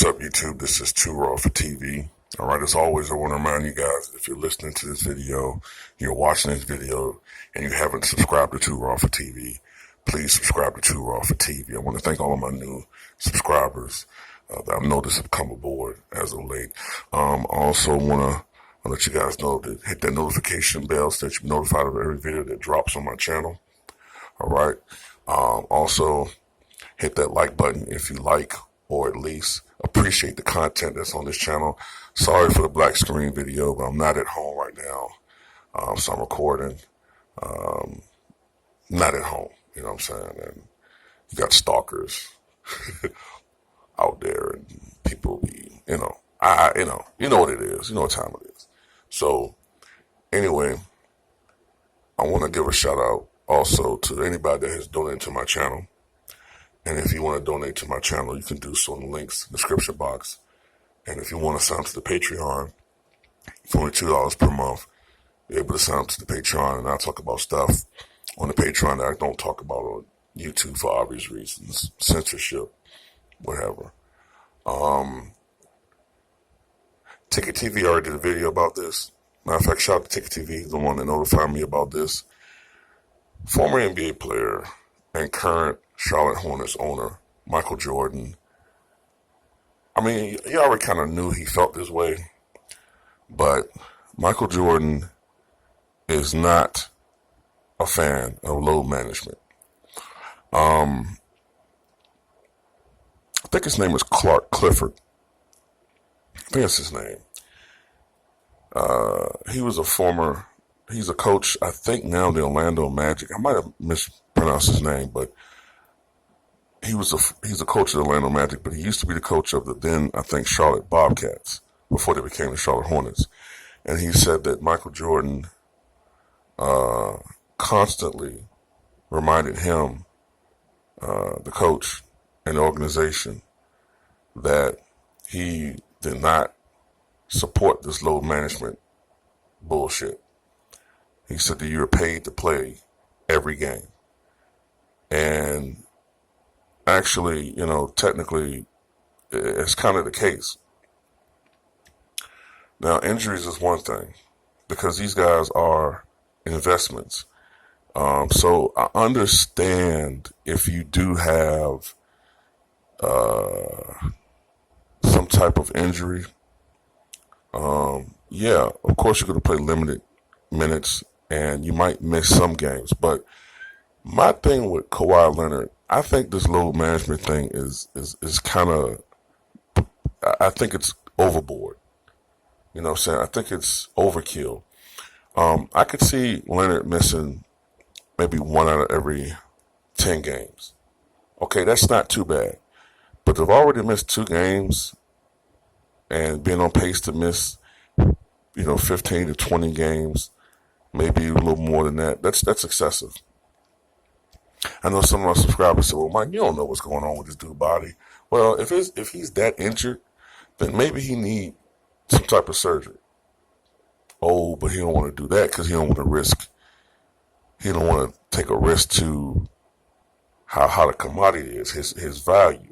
What's up, YouTube? This is Too Raw for TV. All right, as always, I want to remind you guys, if you're listening to this video, you're watching this video, and you haven't subscribed to Too Raw for TV, please subscribe to Too Raw for TV. I want to thank all of my new subscribers that I've noticed have come aboard as of late. I also want to let you guys know to hit that notification bell so that you're notified of every video that drops on my channel. All right. Also, hit that like button if you like or at least appreciate the content that's on this channel. Sorry for the black screen video, but I'm not at home right now. So I'm recording, not at home, you know what I'm saying? And you got stalkers out there and people be, you know what it is. You know what time it is. So anyway, I want to give a shout out also to anybody that has donated to my channel. And if you want to donate to my channel, you can do so in the links in the description box. And if you want to sign up to the Patreon, for only $2 per month, you're able to sign up to the Patreon, and I'll talk about stuff on the Patreon that I don't talk about on YouTube for obvious reasons, censorship, whatever. Ticket TV already did a video about this. Matter of fact, shout out to Ticket TV, the one that notified me about this. Former NBA player and current Charlotte Hornets owner, Michael Jordan. I mean, you already kind of knew he felt this way, but Michael Jordan is not a fan of load management. I think his name is Clark Clifford. I think that's his name. He's a coach, I think now the Orlando Magic. I might have mispronounced his name, but he's a coach of the Orlando Magic, but he used to be the coach of the then, I think, Charlotte Bobcats before they became the Charlotte Hornets. And he said that Michael Jordan constantly reminded him, the coach and the organization, that he did not support this load management bullshit. He said that you're paid to play every game. And actually, technically, it's kind of the case. Now, injuries is one thing, because these guys are investments. So I understand if you do have some type of injury. Yeah, of course you're going to play limited minutes and you might miss some games. But my thing with Kawhi Leonard, I think this load management thing is kind of, I think it's overboard. You know what I'm saying? I think it's overkill. I could see Leonard missing maybe 1 out of every 10 games. Okay, that's not too bad. But they've already missed 2 games and being on pace to miss, 15 to 20 games, maybe a little more than that. That's excessive. I know some of my subscribers say, well, Mike, you don't know what's going on with this dude's body. Well, if he's that injured, then maybe he need some type of surgery. Oh, but he don't want to do that because he don't want to take a risk to how the commodity is, his value.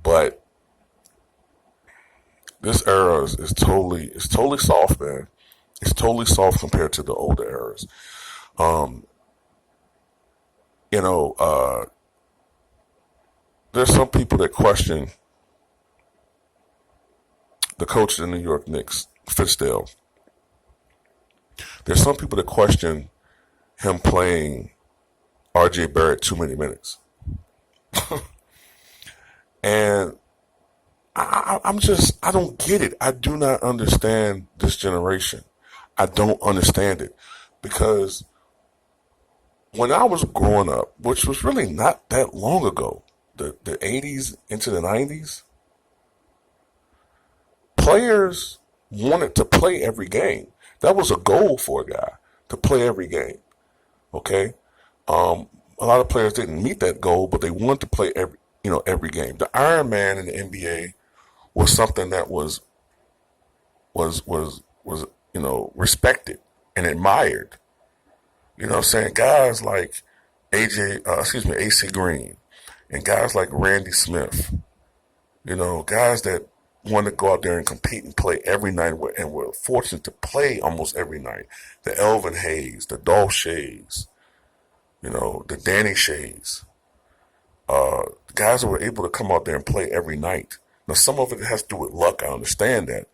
But this era is totally soft, man. It's totally soft compared to the older eras. There's some people that question the coach of the New York Knicks, Fizdale. There's some people that question him playing R.J. Barrett too many minutes. And I don't get it. I do not understand this generation. I don't understand it. Because when I was growing up, which was really not that long ago, the 80s into the 90s, players wanted to play every game. That was a goal for a guy, to play every game. Okay? A lot of players didn't meet that goal, but they wanted to play every game. The Iron Man in the NBA was something that was respected and admired. You know what I'm saying? Guys like AC Green, and guys like Randy Smith. Guys that want to go out there and compete and play every night, and were fortunate to play almost every night. The Elvin Hayes, the Dolph Shays, the Danny Shays, guys that were able to come out there and play every night. Now, some of it has to do with luck. I understand that,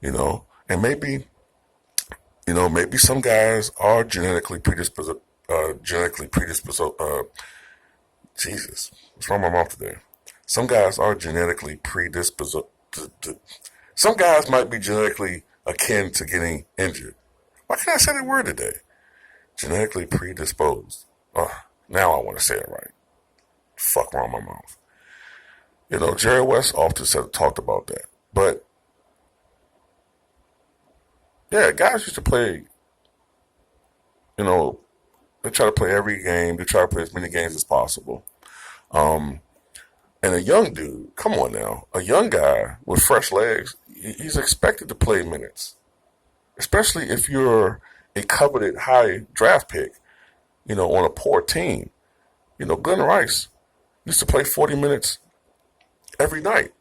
and maybe some guys are genetically predisposed. Jesus, what's wrong with my mouth today? Some guys are genetically predisposed. Some guys might be genetically akin to getting injured. Why can't I say that word today? Genetically predisposed. Now I want to say it right. Fuck wrong with my mouth. Jerry West often talked about that. But yeah, guys used to play. They try to play every game. They try to play as many games as possible. And a young dude, come on now, a young guy with fresh legs, he's expected to play minutes, especially if you're a coveted high draft pick, on a poor team. Glenn Rice used to play 40 minutes every night.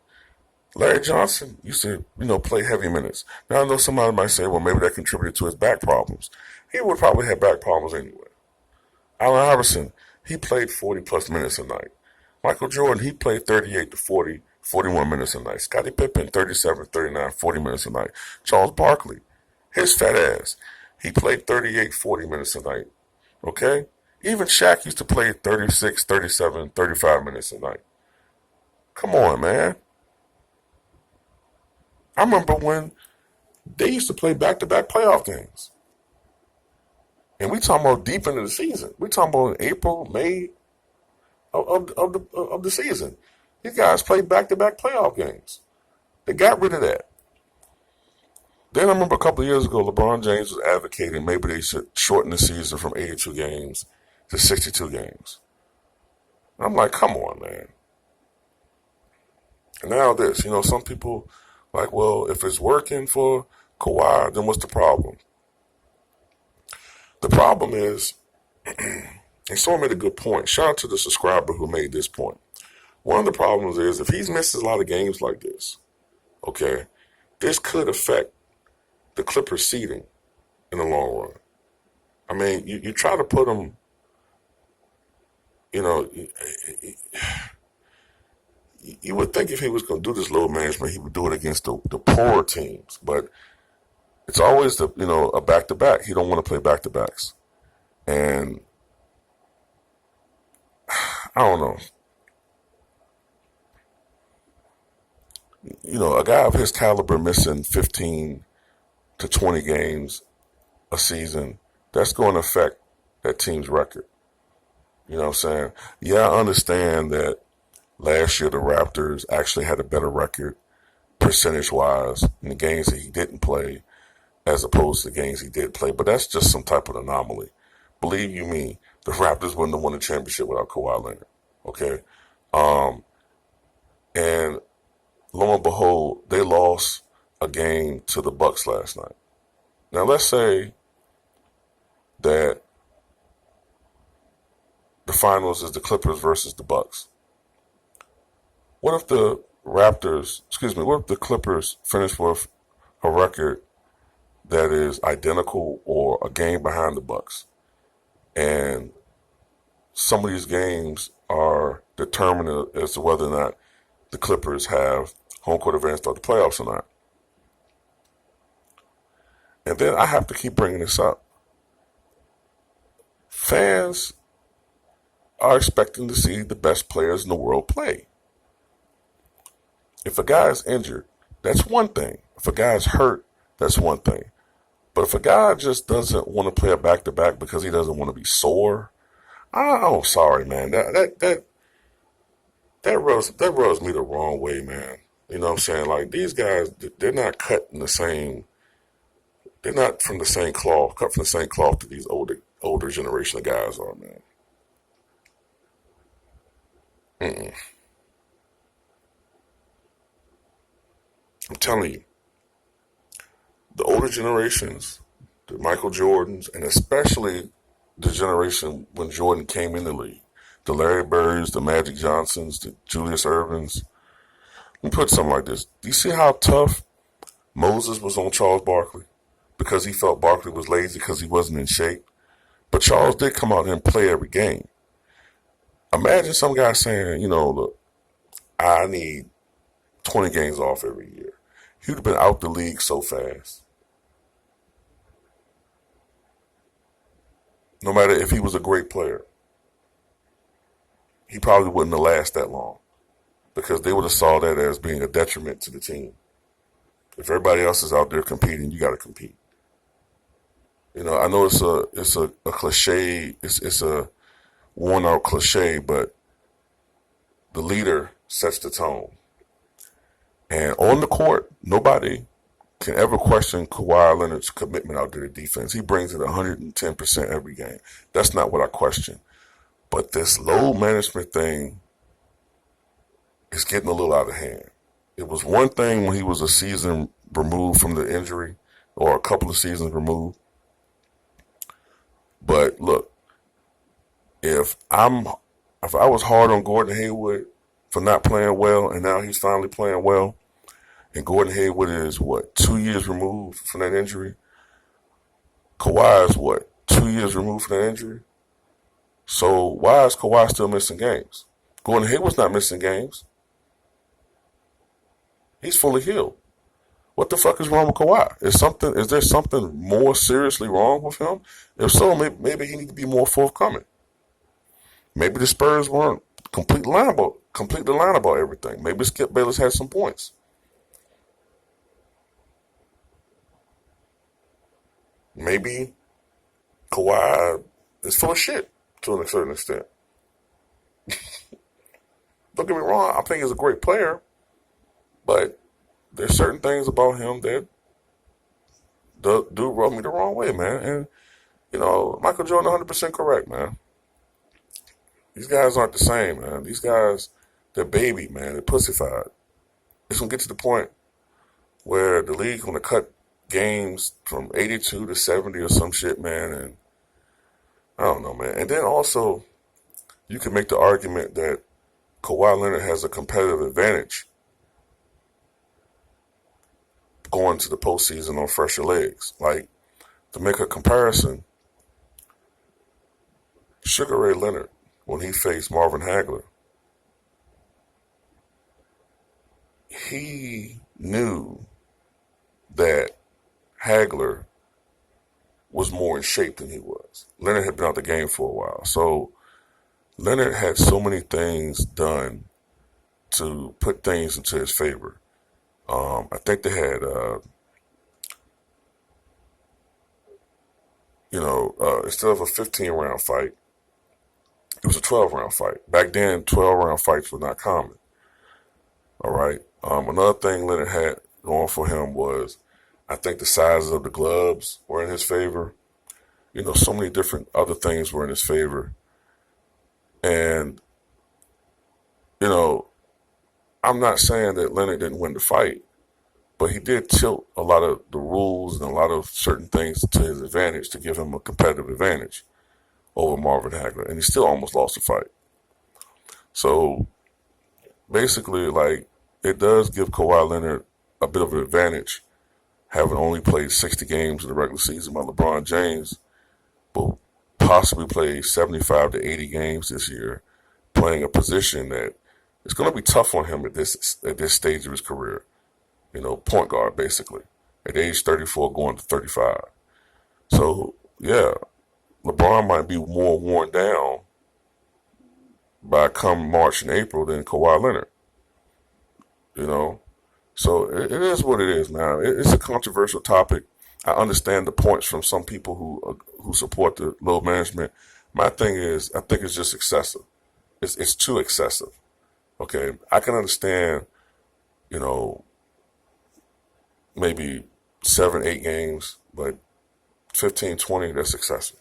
Larry Johnson used to, play heavy minutes. Now, I know somebody might say, well, maybe that contributed to his back problems. He would probably have back problems anyway. Allen Iverson, he played 40 plus minutes a night. Michael Jordan, he played 38 to 40, 41 minutes a night. Scottie Pippen, 37, 39, 40 minutes a night. Charles Barkley, his fat ass, he played 38, 40 minutes a night. Okay? Even Shaq used to play 36, 37, 35 minutes a night. Come on, man. I remember when they used to play back-to-back playoff games. And we talking about deep into the season. We talking about April, May of the season. These guys played back-to-back playoff games. They got rid of that. Then I remember a couple of years ago, LeBron James was advocating maybe they should shorten the season from 82 games to 62 games. I'm like, come on, man. And now this, some people like, well, if it's working for Kawhi, then what's the problem? The problem is, and someone made a good point. Shout out to the subscriber who made this point. One of the problems is if he's missed a lot of games like this, okay, this could affect the Clippers seeding in the long run. I mean, you try to put them, you would think if he was going to do this load management, he would do it against the poorer teams. But it's always a back-to-back. He don't want to play back-to-backs. And I don't know. A guy of his caliber missing 15 to 20 games a season, that's going to affect that team's record. You know what I'm saying? Yeah, I understand that last year the Raptors actually had a better record percentage-wise in the games that he didn't play as opposed to the games he did play, but that's just some type of anomaly. Believe you me, the Raptors wouldn't have won the championship without Kawhi Leonard. Okay? And lo and behold, they lost a game to the Bucks last night. Now let's say that the finals is the Clippers versus the Bucks. What if the Clippers finish with a record that is identical or a game behind the Bucks? And some of these games are determined as to whether or not the Clippers have home court advantage to the playoffs or not. And then I have to keep bringing this up. Fans are expecting to see the best players in the world play. If a guy is injured, that's one thing. If a guy is hurt, that's one thing. But if a guy just doesn't want to play a back-to-back because he doesn't want to be sore, I'm sorry, man. That rubs me the wrong way, man. You know what I'm saying? Like, these guys, they're not cut in the same, they're not from the same cloth, cut from the same cloth that these older generation of guys are, man. Mm-mm. I'm telling you, the older generations, the Michael Jordans, and especially the generation when Jordan came in the league. The Larry Birds, the Magic Johnsons, the Julius Irvins. Let me put something like this. Do you see how tough Moses was on Charles Barkley? Because he felt Barkley was lazy because he wasn't in shape. But Charles did come out and play every game. Imagine some guy saying, look, I need 20 games off every year. He would have been out the league so fast. No matter if he was a great player, he probably wouldn't have lasted that long because they would have saw that as being a detriment to the team. If everybody else is out there competing, you got to compete. I know it's a cliche, it's a worn out cliche, but the leader sets the tone. And on the court, nobody can ever question Kawhi Leonard's commitment out to the defense. He brings it 110% every game. That's not what I question. But this load management thing is getting a little out of hand. It was one thing when he was a season removed from the injury or a couple of seasons removed. But look, if I was hard on Gordon Hayward for not playing well and now he's finally playing well, and Gordon Hayward is 2 years removed from that injury? Kawhi is 2 years removed from that injury? So why is Kawhi still missing games? Gordon Hayward's not missing games. He's fully healed. What the fuck is wrong with Kawhi? Is there something more seriously wrong with him? If so, maybe he needs to be more forthcoming. Maybe the Spurs weren't completely lying about everything. Maybe Skip Bayless had some points. Maybe Kawhi is full of shit to a certain extent. Don't get me wrong, I think he's a great player, but there's certain things about him that do rub me the wrong way, man. And, Michael Jordan 100% correct, man. These guys aren't the same, man. These guys, they're baby, man. They're pussified. It's going to get to the point where the league's going to cut games from 82 to 70 or some shit, man. And I don't know, man. And then also, you can make the argument that Kawhi Leonard has a competitive advantage going to the postseason on fresher legs. Like, to make a comparison, Sugar Ray Leonard, when he faced Marvin Hagler, he knew that Hagler was more in shape than he was. Leonard had been out the game for a while. So Leonard had so many things done to put things into his favor. I think they had, instead of a 15-round fight, it was a 12-round fight. Back then, 12-round fights were not common. All right. Another thing Leonard had going for him was, I think the sizes of the gloves were in his favor. So many different other things were in his favor. And, I'm not saying that Leonard didn't win the fight, but he did tilt a lot of the rules and a lot of certain things to his advantage to give him a competitive advantage over Marvin Hagler. And he still almost lost the fight. So basically, it does give Kawhi Leonard a bit of an advantage, having only played 60 games in the regular season, while LeBron James will possibly play 75 to 80 games this year, playing a position that it's going to be tough on him at this stage of his career. Point guard, basically, at age 34 going to 35. So, yeah, LeBron might be more worn down by come March and April than Kawhi Leonard. So it is what it is, man. It's a controversial topic. I understand the points from some people who support the load management. My thing is, I think it's just excessive. It's too excessive. Okay, I can understand, maybe 7, 8 games, but 15, 20, that's excessive.